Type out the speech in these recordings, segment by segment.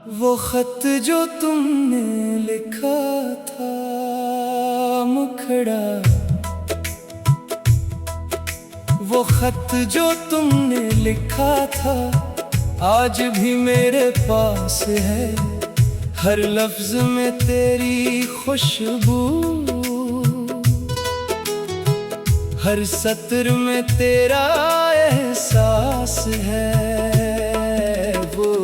वो खत जो तुमने लिखा था मुखड़ा, वो खत जो तुमने लिखा था आज भी मेरे पास है। हर लफ्ज में तेरी खुशबू, हर सत्र में तेरा एहसास है। वो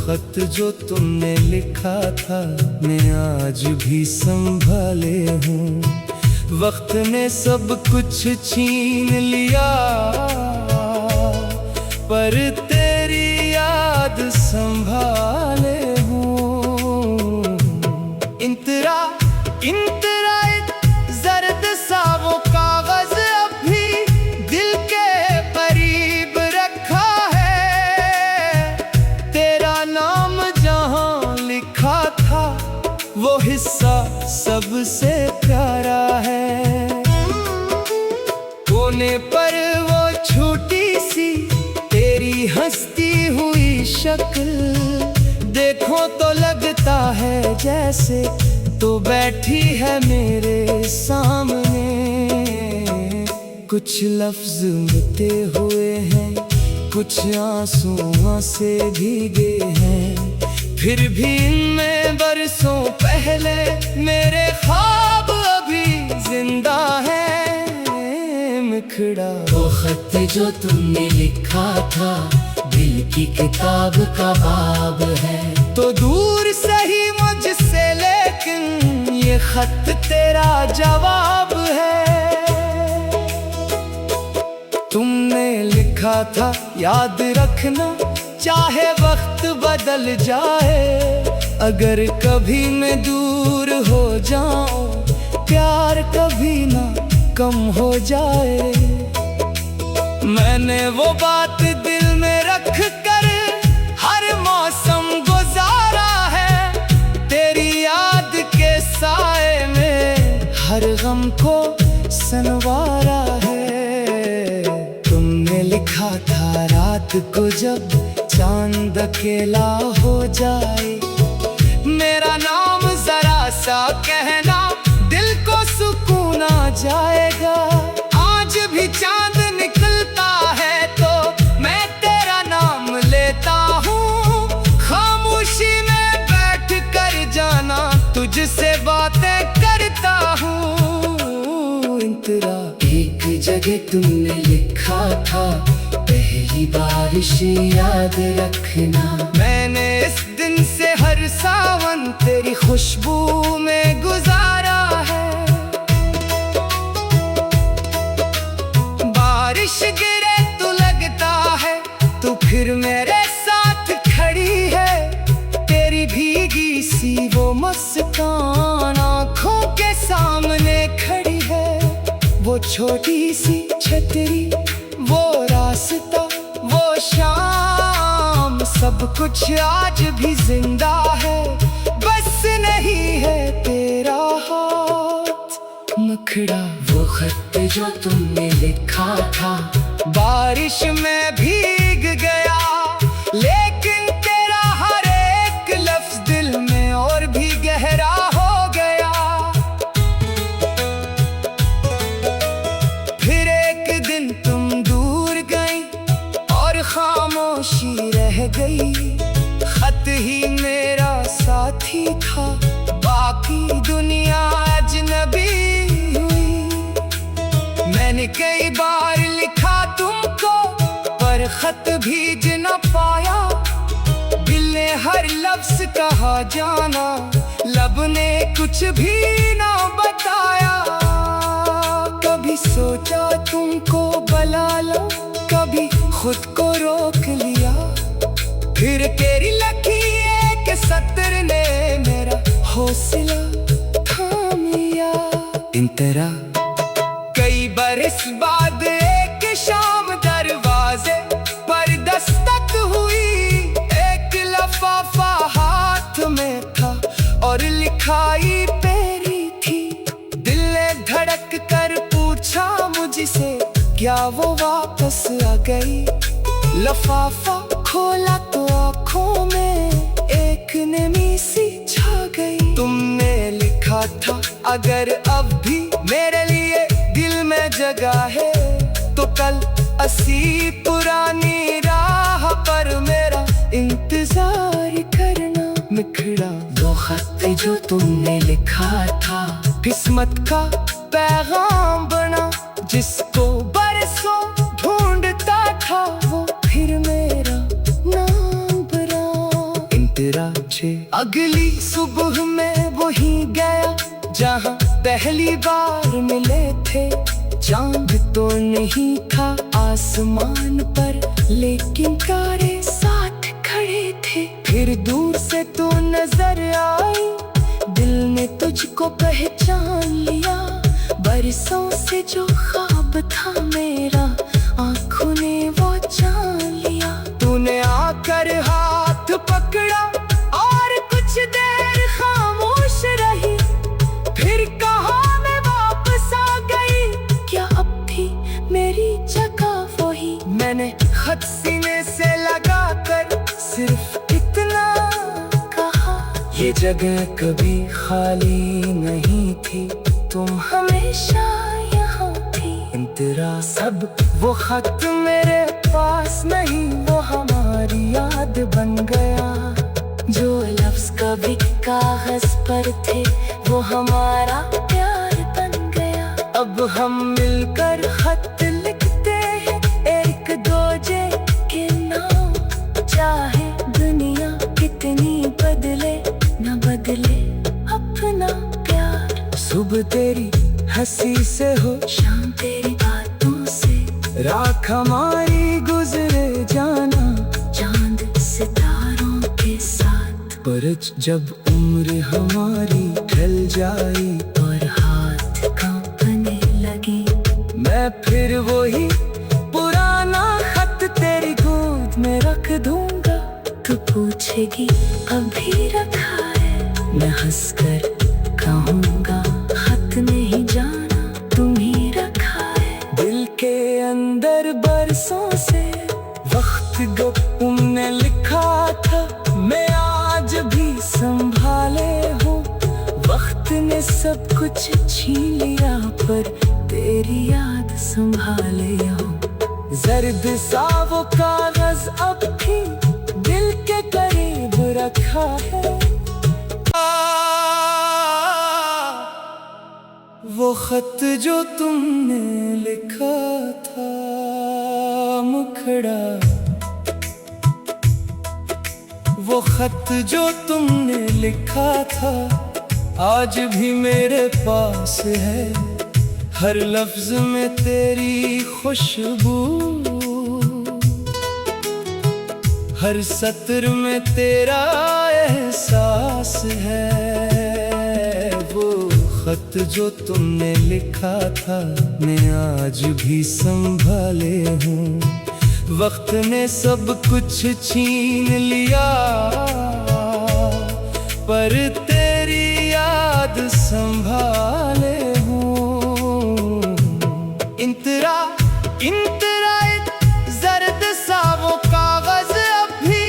खत जो तुमने लिखा था मैं आज भी संभाले हूँ। वक्त ने सब कुछ छीन लिया पर तेरी याद संभाले हूँ। इंतरा इंतरा जर्द सा वो कागज अब भी दिल के करीब रखा है। तेरा नाम जहाँ लिखा था वो हिस्सा सबसे प्यारा है। कोने पर वो छोटी सी तेरी हंसती हुई शक्ल, देखो तो लगता है जैसे तो बैठी है मेरे सामने। कुछ लफ्ज मिटे हुए हैं, कुछ आंसुओं से भीगे हैं, फिर भी इनमें बरसों पहले मेरे ख्वाब अभी जिंदा है। मुखड़ा वो खत जो तुमने लिखा था दिल की किताब का बाब है। तो दूर सही मुझसे लेकिन ये खत तेरा जवाब है। तुमने लिखा था याद रखना चाहे वक्त बदल जाए, अगर कभी मैं दूर हो जाऊं प्यार कभी ना कम हो जाए। मैंने वो बात दिल में रख कर हर मौसम गुजारा है। तेरी याद के साए में हर गम को संवारा है। तुमने लिखा था रात को जब चांद अकेला हो जाए, मेरा नाम जरा सा कहना दिल को सुकून आ जाएगा। आज भी चांद निकलता है तो मैं तेरा नाम लेता हूँ। खामोशी में बैठ कर जाना तुझसे बातें करता हूँ। इंतरा एक जगह तुमने लिखा था पहली बारिश याद रखना। मैंने इस दिन से हर सावन तेरी खुशबू में गुजारा है। बारिश गिरे तो लगता है तू फिर मेरे साथ खड़ी है। तेरी भीगी सी वो मुस्कान आँखों के सामने खड़ी है। वो छोटी सी छतरी, वो रास्ता, वो शाम, सब कुछ आज भी जिंदा है। बस नहीं है तेरा हाथ मुखड़ा। वो खत जो तुमने लिखा था बारिश में भीग गया लेकिन तेरा हर एक लफ्ज दिल में और भी गहरा हो गया। फिर एक दिन तुम दूर गई और खामोशी रह गई। खत ही मेरा साथी था, बाकी दुनिया अजनबी हुई। मैंने कई बार लिखा तुमको पर खत भेज न पाया। दिल ने हर लफ्ज कहा जाना, लब ने कुछ भी ना बताया। कभी सोचा तुमको बुला लो, कभी खुद को रोक लिया। फिर तेरी लकी एक सत्र ने मेरा हौसला थाम लिया। इंतरा कई बरस बाद एक शाम दरवाजे पर दस्तक हुई। एक लफाफा हाथ में था और लिखाई पेरी थी। दिल ने धड़क कर पूछा मुझसे क्या वो वापस आ गई। लफाफा खोला तो आँखों में एक देखने में सी छा गई। तुमने लिखा था अगर अब भी मेरे लिए दिल में जगह है तो कल असी पुरानी राह पर मेरा इंतजार करना। मुखड़ा वो खत जो तुमने लिखा था, किस्मत का पैगाम बना, जिसको बरसों ढूंढता था वो फिर मेरा नाम बना। इंतरा छे अगली सुबह में वही गया जहाँ पहली बार मिले थे। चांद तो नहीं था आसमान पर, लेकिन तारे साथ खड़े थे। फिर दूर से तू नजर आई, दिल ने तुझको पहचान लिया। बरसों से जो ख्वाब था मेरा, आँखों ने वो जान लिया। तूने आकर हाथ पकड़ा और कुछ देर खामोश रही, फिर कहा मैं वापस आ गई, क्या अब भी मेरी जगह वही। मैंने खत सीने से लगाकर सिर्फ इतना कहा, ये जगह कभी खाली नहीं थी, तुम हमेशा यहाँ थी। इंतरा सब वो खत मेरे पास नहीं, वो हमारी याद बन गया। जो लफ्ज कभी कागज पर थे वो हमारा प्यार बन गया। अब हम मिलकर खत लिखते हैं एक दूजे के नाम, चाहे दुनिया कितनी बदले न बदले अपना प्यार। सुबह तेरी हंसी से हो, शाम तेरी बातों से, रात हमारी गुजरे जाना चांद सितारों के साथ। पर जब उम्र हमारी ढल जाई और हाथ कांपने लगी, मैं फिर वही पुराना खत तेरी गोद में रख दूंगा। तू पूछेगी अभी रखा है, मैं हंसकर कहूँगा खत नहीं जाना, तुम ही रखा है। दिल के अंदर बरसों से वक्त जो तुमने लिखा था, मैं आज भी संभाले हूँ। वक्त ने सब कुछ छीन लिया पर तेरी याद संभाले हूँ। जर्द सा वो कागज अब भी दिल के करीब रखा है। वो खत जो तुमने लिखा था मुखड़ा, वो खत जो तुमने लिखा था आज भी मेरे पास है। हर लफ्ज में तेरी खुशबू, हर सत्र में तेरा एहसास है। वो खत जो तुमने लिखा था मैं आज भी संभाले हूँ। वक्त ने सब कुछ छीन लिया पर तेरी याद संभाले हूँ। इंतरा इंतरा जर्द सा वो कागज अब भी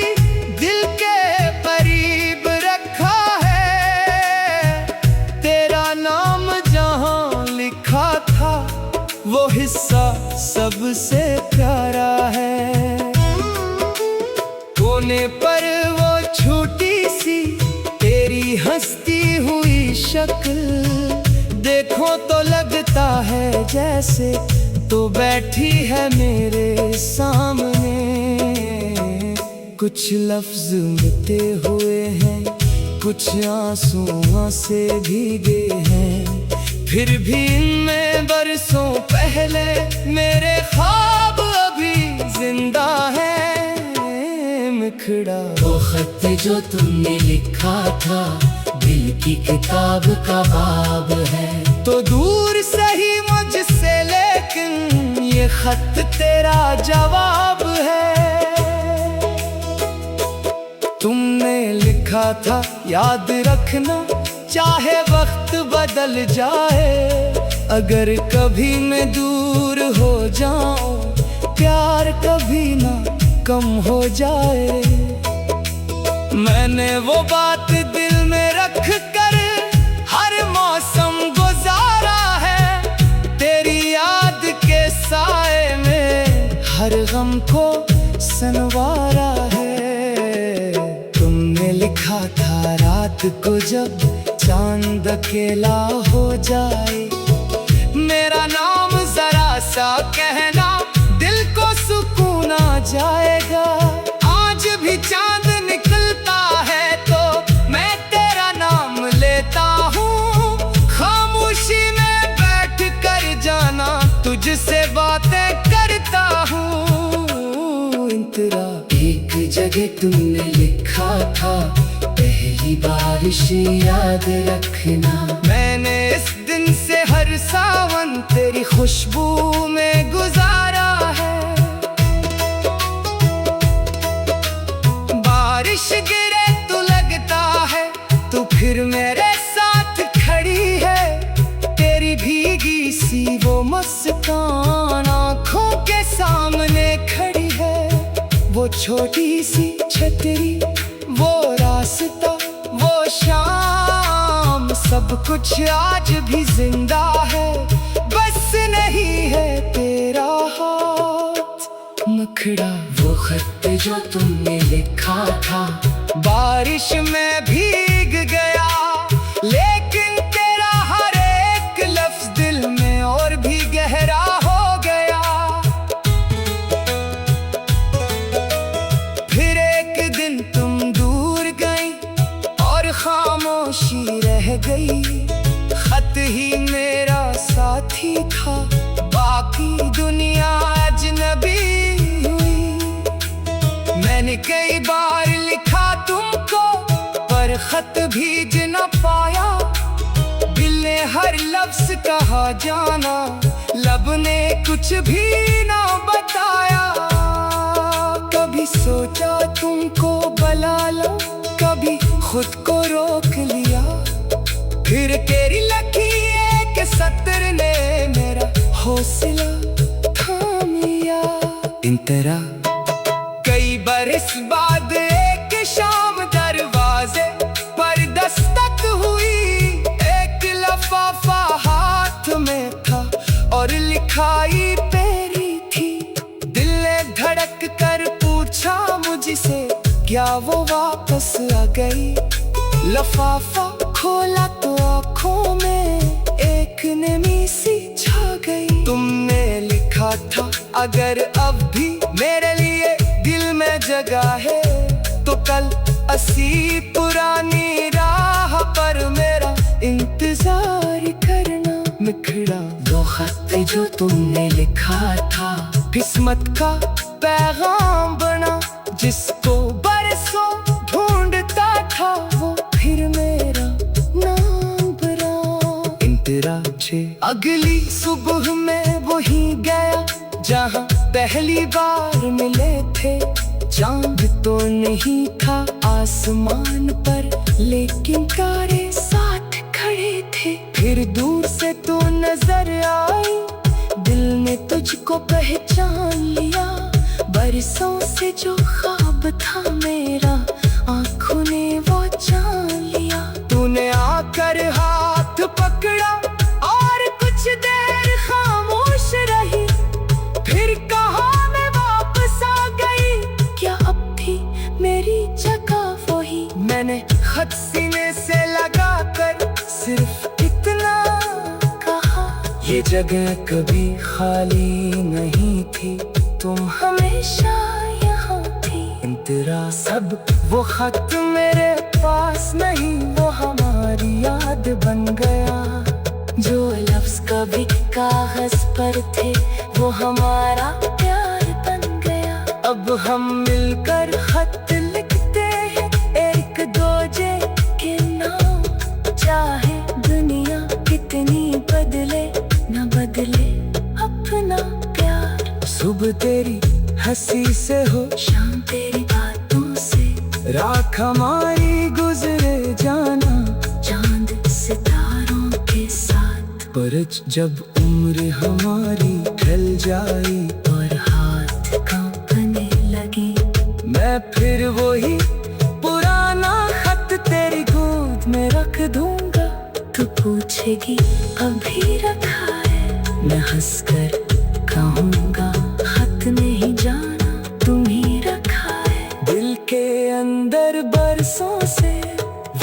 दिल के करीब रखा है। तेरा नाम जहाँ लिखा था वो हिस्सा सबसे प्यारा है। कोने पर वो छोटी सी तेरी हंसती हुई शक्ल, देखो तो लगता है जैसे तो बैठी है मेरे सामने। कुछ लफ्ज मिटे हुए हैं, कुछ आंसुओं से भीगे हैं, फिर भी इनमें बरसों पहले मेरे ख्वाब अभी जिंदा है। मुखड़ा वो खत जो तुमने लिखा था दिल की किताब का बाब है। तो दूर सही मुझसे लेकिन ये खत तेरा जवाब है। तुमने लिखा था याद रखना, चाहे वक्त बदल जाए, अगर कभी मैं दूर हो जाऊं प्यार कभी ना कम हो जाए। मैंने वो बात दिल में रख कर हर मौसम गुजारा है। तेरी याद के साए में हर गम को संवारा है। तुमने लिखा था रात को जब चांद अकेला हो जाए, मेरा नाम जरा सा कहना दिल को सुकून आ जाएगा। आज भी चांद निकलता है तो मैं तेरा नाम लेता हूँ। खामोशी में बैठ कर जाना तुझसे बातें करता हूँ। इंतरा एक जगह तुमने लिखा था पहली बारिश याद रखना। मैंने इस दिन से हर सावन तेरी खुशबू में गुजारा है। बारिश गिरे तो लगता है तू फिर मेरे साथ खड़ी है। तेरी भीगी सी वो मुस्कान आँखों के सामने खड़ी है। वो छोटी सी छतरी, वो रास्ता, वो शाम, सब कुछ आज भी जिंदा है। बस नहीं है तेरा हाथ मखड़ा। वो खत जो तुमने लिखा था बारिश में भीग गया, लेकिन तेरा हर एक लफ्ज दिल में और भी गहरा हो गया। फिर एक दिन तुम दूर गई और खामोशी रह गई। खत ही मेरा साथी था, बाकी दुनिया अजनबी हुई। मैंने कई बार लिखा तुमको पर खत भेज न पाया। दिल ने हर लफ्ज कहा जाना, लब ने कुछ भी ना बताया। कभी सोचा तुमको बुला लो, कभी खुद को रोक लिया। फिर तेरी लकी एक सत्र ने मेरा हौसला थाम लिया। इंतरा कई बरस बाद एक शाम दरवाजे पर दस्तक हुई। एक लिफाफा हाथ में था और लिखाई पेरी थी। दिल ने धड़क कर पूछा मुझसे क्या वो वापस आ गई। लिफाफा खोला तो आँखों में एक नमी सी छा गई। तुमने लिखा था अगर अब भी मेरे लिए दिल में जगह है तो कल असी पुरानी राह पर मेरा इंतजार करना। मिखड़ा वो खत जो तुमने लिखा था किस्मत का पैगाम बना, जिसको बरसों ढूंढता था वो फिर मेरा नाम बना। इंतरा छे अगली सुबह में वही गया जहाँ पहली बार मिले थे। चांद तो नहीं था आसमान पर, लेकिन तारे साथ खड़े थे। फिर दूर से तो नजर आई, दिल ने तुझको पहचान लिया। बरसों से जो ख्वाब था मेरा, आँखों ने वो जान लिया। तूने आकर हाथ पकड़ा और कुछ देर खामोश रही। फिर कहा मैं वापस आ गई, क्या अब भी मेरी जगह वही। मैंने खत सीने से लगा कर सिर्फ इतना कहा, ये जगह कभी खाली नहीं थी, तुम हमेशा यहाँ थी। इंतरा सब वो खत मेरे पास नहीं, वो हमारी याद बन गया। जो लफ्ज कभी कागज पर थे वो हमारा प्यार बन गया। अब हम मिलकर खत लिखते हैं एक दूजे के नाम। चाहे दुनिया कितनी बदले न बदले अपना प्यार। सुबह तेरी हंसी से हो, शाम तेरी बातों से, रात हमारी गुजरे जाना चांद सितारों के साथ। पर जब उम्र हमारी ढल जाई और हाथ कांपने लगे, मैं फिर वही पुराना पूछेगी अभी रखा है, मैं हंसकर कहूँगा खत नहीं जाना तुम ही रखा है। दिल के अंदर बरसों से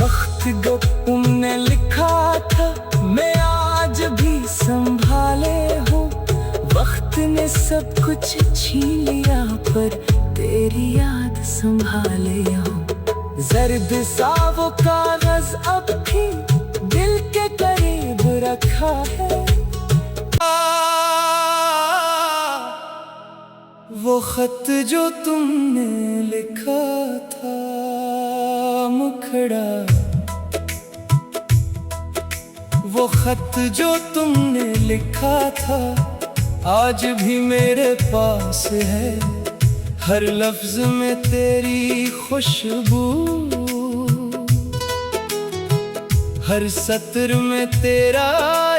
वक्त को तुमने लिखा था, मैं आज भी संभाले हूँ। वक्त ने सब कुछ छीन लिया पर तेरी याद संभाले हूँ। जर्द सा वो कागज अब भी दिल के करीब रखा है। वो खत जो तुमने लिखा था मुखड़ा, वो खत जो तुमने लिखा था आज भी मेरे पास है। हर लफ्ज में तेरी खुशबू, हर सत्र में तेरा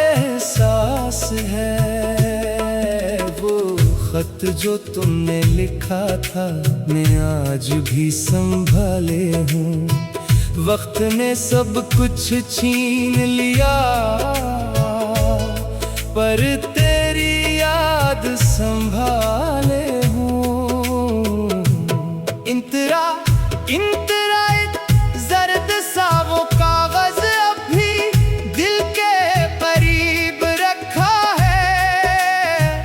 एहसास है। वो खत जो तुमने लिखा था मैं आज भी संभाले हूँ। वक्त ने सब कुछ छीन लिया पर तेरी याद संभाले हूँ। इंतरा इंतरा जर्द सा वो कागज अब भी दिल के करीब रखा है।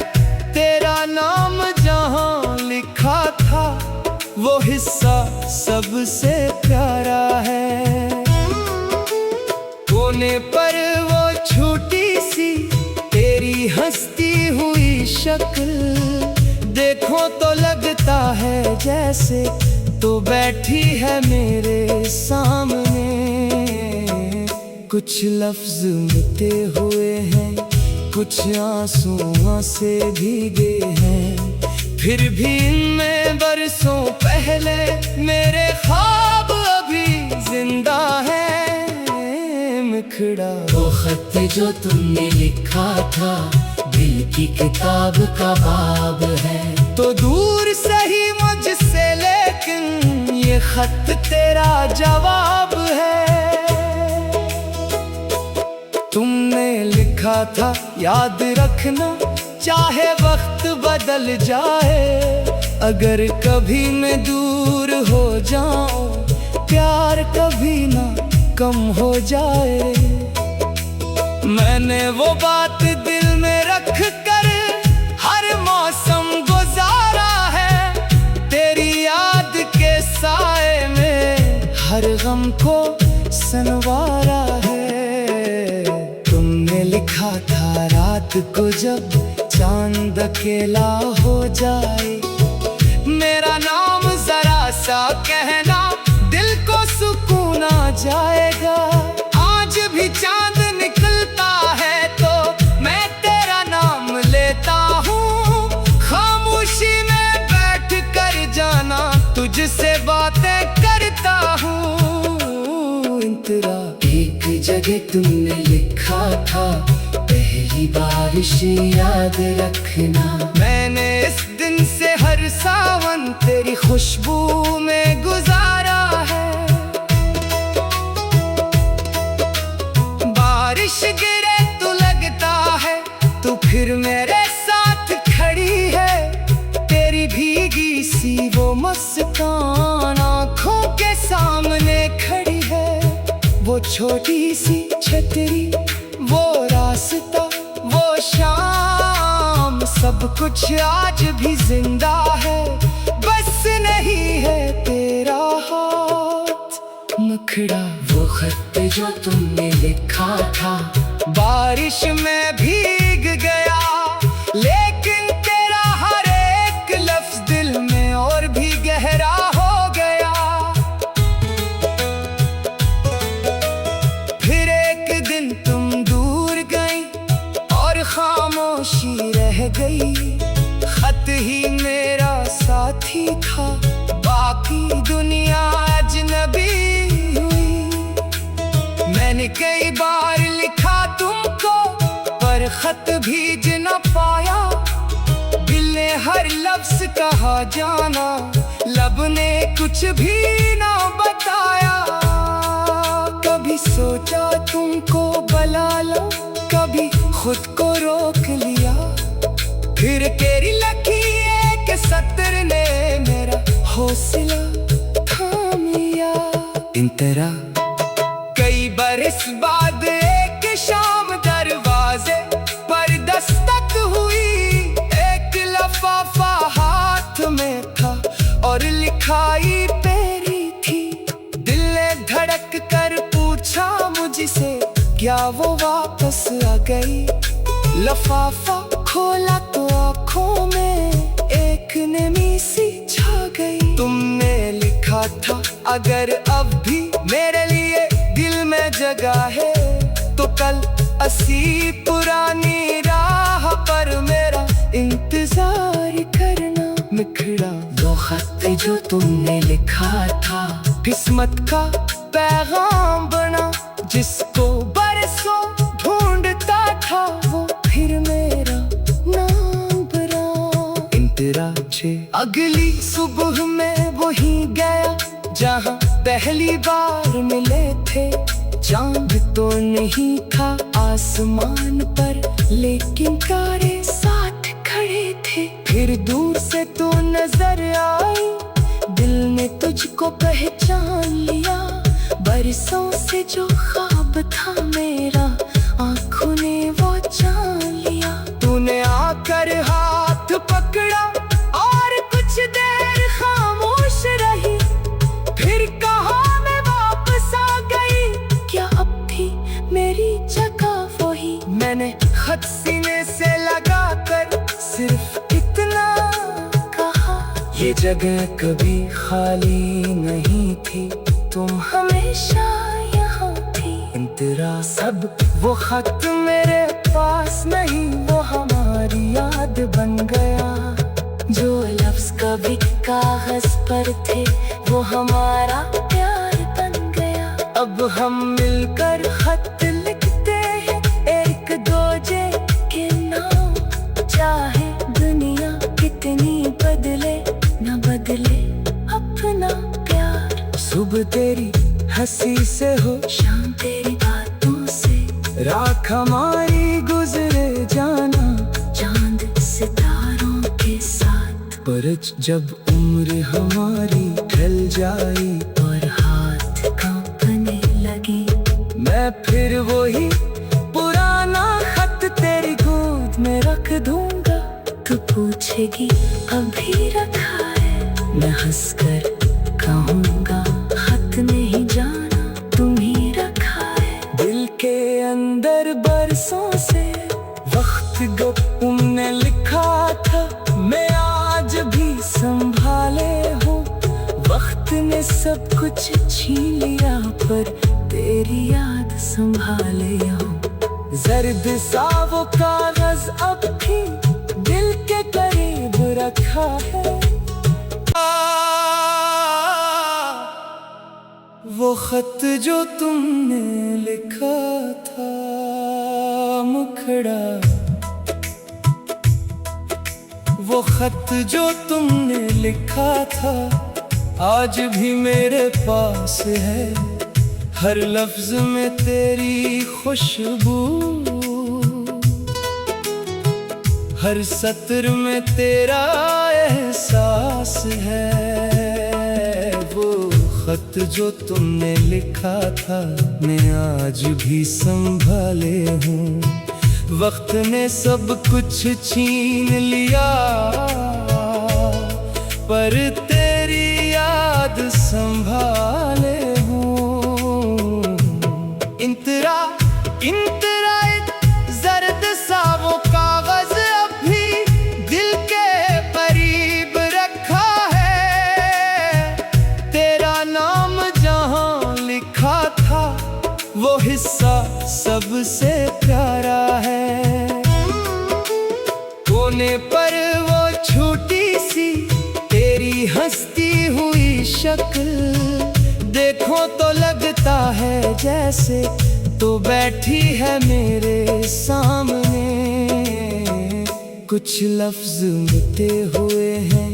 तेरा नाम जहाँ लिखा था वो हिस्सा सबसे प्यारा है। कोने पर वो छोटी सी तेरी हंसती हुई शक्ल, देखो तो लगता है जैसे तो बैठी है मेरे सामने। कुछ लफ्ज मिटे हुए हैं, कुछ आंसुओं से भीगे हैं, फिर भी इनमें बरसों पहले मेरे ख्वाब अभी जिंदा है। मुखड़ा वो खत जो तुमने लिखा था दिल की किताब का बाब है। तो दूर सही मुझसे लेकिन ये खत तेरा जवाब है। तुमने लिखा था याद रखना चाहे वक्त बदल जाए। अगर कभी मैं दूर हो जाऊं प्यार कभी ना कम हो जाए। मैंने वो बात दिल में रख कर हर मौसम गुजारा है। तेरी याद के साए में हर गम को संवारा है। तुमने लिखा था रात को जब चांद अकेला हो जाए, मेरा नाम जरा सा कहना दिल को सुकून आ जाएगा। आज भी चांद निकलता है तो मैं तेरा नाम लेता हूँ। खामोशी में बैठ कर जाना तुझसे बातें करता हूँ। इंतरा एक जगह तुमने लिखा था पहली बारिश याद रखना। मैंने इस दिन से हर सावन तेरी खुशबू में गुजारा है। बारिश गिरे तो लगता है तू फिर मेरे साथ खड़ी है। तेरी भीगी सी वो मुस्कान आँखों के सामने खड़ी है। वो छोटी सी छतरी, वो रास्ता, वो शाम, सब कुछ आज भी जिंदा है। बस नहीं है तेरा हाथ मुखड़ा। वो खत जो तुमने लिखा था बारिश में भीग गया लेकिन तेरा हर एक लफ्ज दिल में और भी गहरा हो गया। फिर एक दिन तुम दूर गई और खामोशी रह गई। खत ही मेरा साथी था, बाकी दुनिया अजनबी हुई। मैंने कई बार लिखा तुमको पर खत भेज न पाया। दिल ने हर लफ्ज कहा जाना, लब ने कुछ भी ना बताया। कभी सोचा तुमको भला फासला थाम लिया। इन तरह कई बरस बाद एक शाम दरवाजे पर दस्तक हुई। एक लफाफा हाथ में था और लिखाई पेरी थी। दिल ने धड़क कर पूछा मुझसे, क्या वो वापस आ गई? लफाफा खोला तो आँखों में एक नमी सी छा गई। तुमने लिखा था, अगर अब भी मेरे लिए दिल में जगह है तो कल असी पुरानी राह पर मेरा इंतजार करना। मुखड़ा वो खत जो तुमने लिखा था, किस्मत का पैगाम बना। जिसको बरसों ढूंढता था वो फिर मेरा नाम बना। इंतराजे अगली सुबह में वही गया जहाँ पहली बार मिले थे। चांद तो नहीं था आसमान पर, लेकिन तारे साथ खड़े थे। फिर दूर से तो नजर आई, दिल ने तुझको पहचान लिया। बरसों से जो ख्वाब था मेरा, आँखों ने वो जान लिया। तूने आकर हाथ पकड़ा और कुछ देर खामोश रही। फिर कहा मैं वापस आ गई, क्या अब भी मेरी जगह वही? मैंने खत सीने से लगा कर सिर्फ इतना कहा, ये जगह कभी खाली नहीं थी, तुम हमेशा यहाँ थी। इंतरा सब वो खत मेरे पास नहीं, वो हमारी याद बन गया। जो लफ्ज कभी कागज पर थे, वो हमारा प्यार बन गया। अब हम मिलकर खत लिखते हैं एक दूजे के नाम। चाहे दुनिया कितनी बदले, न बदले अपना प्यार। सुबह तेरी हंसी से हो, शाम तेरी बातों से, रात हमारी गुजरे जाना चांद सितारों के साथ। पर जब उम्र हमारी ढल जाई और हाथ कांपने लगी, मैं फिर वही पुराना खत तेरी गोद में रख दूंगा। तू पूछेगी अभी रखा है, मैं हंसकर कहूँगा खत नहीं जाना, तुम ही रखा है। दिल के अंदर बरसों से वक्त जो तुमने लिखा था, मैं आज भी संभाले हूँ। वक्त ने सब कुछ छीन लिया, पर तेरी याद संभाले हूँ। जर्द सा वो कागज अब भी दिल के करीब रखा है। वो खत जो तुमने लिखा था, मुखड़ा वो खत जो तुमने लिखा था, आज भी मेरे पास है। हर लफ्ज में तेरी खुशबू, हर सत्र में तेरा एहसास है। वो खत जो तुमने लिखा था, मैं आज भी संभाले हूँ। वक्त ने सब कुछ छीन लिया, पर तेरी याद संभाले हूँ। इंतरा इंतरा जर्द सा वो कागज अब भी दिल के करीब रखा है। तेरा नाम जहाँ लिखा था, वो हिस्सा सबसे प्यारा है। कोने पर वो छोटी सी तेरी हंसती हुई शक्ल, देखो तो लगता है जैसे तो बैठी है मेरे सामने। कुछ लफ्ज मिटे हुए हैं,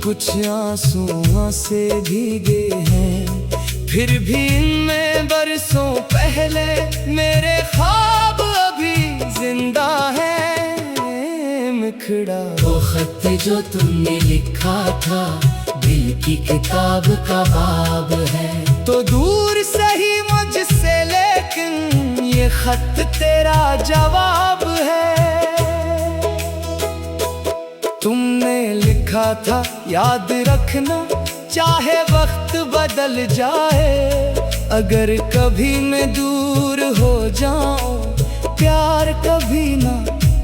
कुछ आंसुओं से भीगे हैं, फिर भी इनमें बरसों पहले मेरे ख्वाब अभी जिंदा है। मुखड़ा वो खत जो तुमने लिखा था, दिल की किताब का बाब है। तो दूर सही मुझसे लेकिन ये खत तेरा जवाब है। तुमने लिखा था याद रखना, चाहे वक्त बदल जाए, अगर कभी मैं दूर हो जाऊं, प्यार कभी ना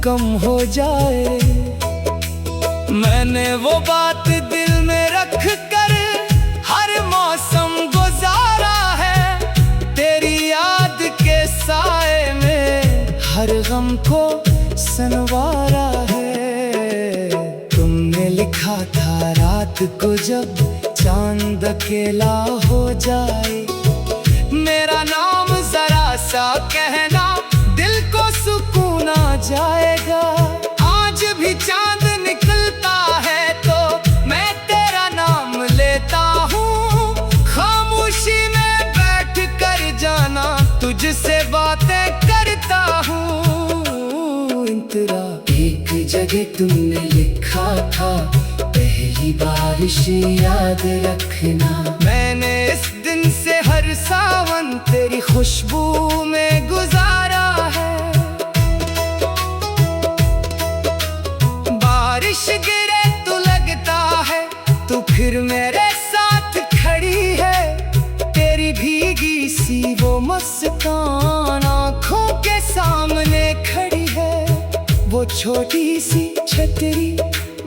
कम हो जाए। मैंने वो बात दिल में रख कर हर मौसम गुजारा है, तेरी याद के साए में हर गम को संवारा है। तुमने लिखा था रात को जब चांद अकेला हो जाए, मेरा नाम जरा सा कहना, दिल को सुकून आ जाएगा। आज भी चांद निकलता है तो मैं तेरा नाम लेता हूँ, खामोशी में बैठ कर जाना, तुझसे बातें करता हूँ। इंतरा एक जगह तुमने लिखा था, पहली बारिश याद रखना। मैंने इस दिन से हर सावन तेरी खुशबू में गुजारा है। बारिश गिरे तो लगता है तू फिर मेरे साथ खड़ी है, तेरी भीगी सी वो मुस्कान आँखों के सामने खड़ी है। वो छोटी सी छतरी,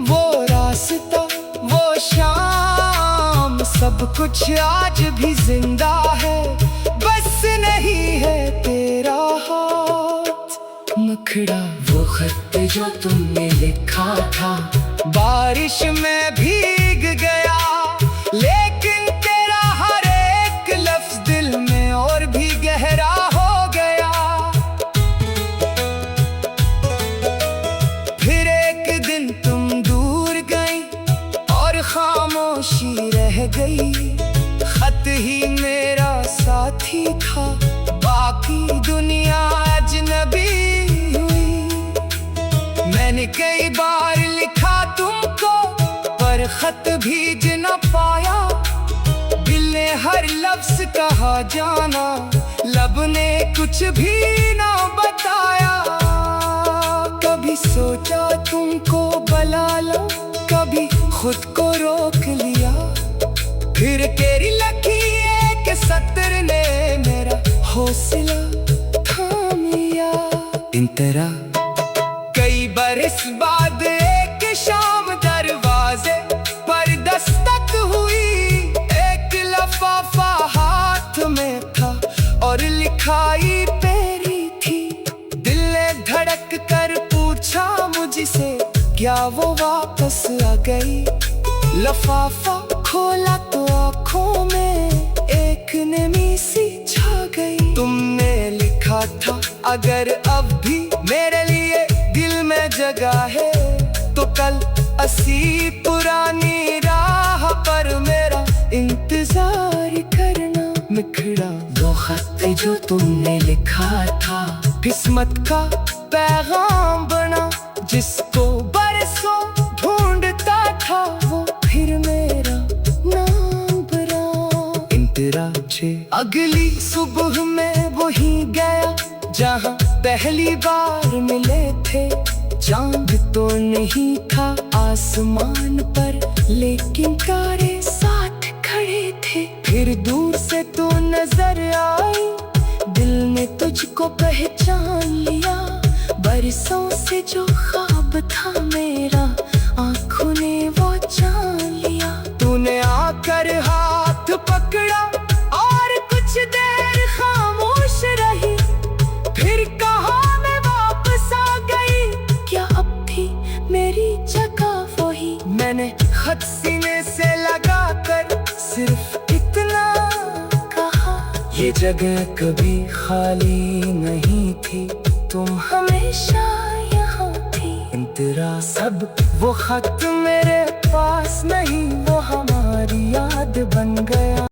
वो रास्ता, वो शाम, सब कुछ आज भी जिंदा है, बस नहीं है तेरा हाथ मुखड़ा। वो खत जो तुमने लिखा था, बारिश में भीग गया, लेकिन तेरा हर एक लफ्ज दिल में और भी गहरा हो गया। फिर एक दिन तुम दूर गई और खामोशी रह गई, खत ही मेरा साथी था, बाकी दुनिया अजनबी हुई। मैंने कई बार लिखा तुमको पर खत भेज न पाया, दिल ने हर लफ्ज कहा जाना, लब ने कुछ भी ना बताया। कभी सोचा तुमको बुला लो, कभी खुद को रोक लिया, फिर तेरी लकी एक सत्र ने मेरा हौसला थाम लिया। इंतरा कई बरस बाद एक शाम दरवाजे पर दस्तक हुई, एक लिफाफा हाथ में था और लिखाई पेरी थी। दिल ने धड़क कर पूछा मुझसे, क्या वो वापस आ गई? लिफाफा खोला तो आँखों में एक नमी सी छा गई। तुमने लिखा था अगर अब भी मेरे लिए दिल में जगह है, तो कल असी पुरानी राह पर मेरा इंतजार करना। मुखड़ा वो खत जो तुमने लिखा था, किस्मत का पैगाम बना, जिसको बरसों ढूंढता था वो फिर मेरा नाम बना। इंतरा अगली सुबह में वही गया जहाँ पहली बार मिले थे। चांद तो नहीं था आसमान पर, लेकिन तारे साथ खड़े थे। फिर दूर से तो नजर आई, दिल ने तुझको पहचान लिया। बरसों से जो ख्वाब था मेरा, आँखों ने वो जान लिया। तूने आकर हाथ पकड़ा और कुछ देर खामोश रही, फिर कहा मैं वापस आ गई, क्या अब भी मेरी जगह वही? मैंने खत सीने से लगा कर सिर्फ इतना कहा, ये जगह कभी खाली नहीं थी, तुम हमेशा यहाँ थी। इंतरा सब वो खत मेरे पास नहीं, वो हमारी याद बन गया।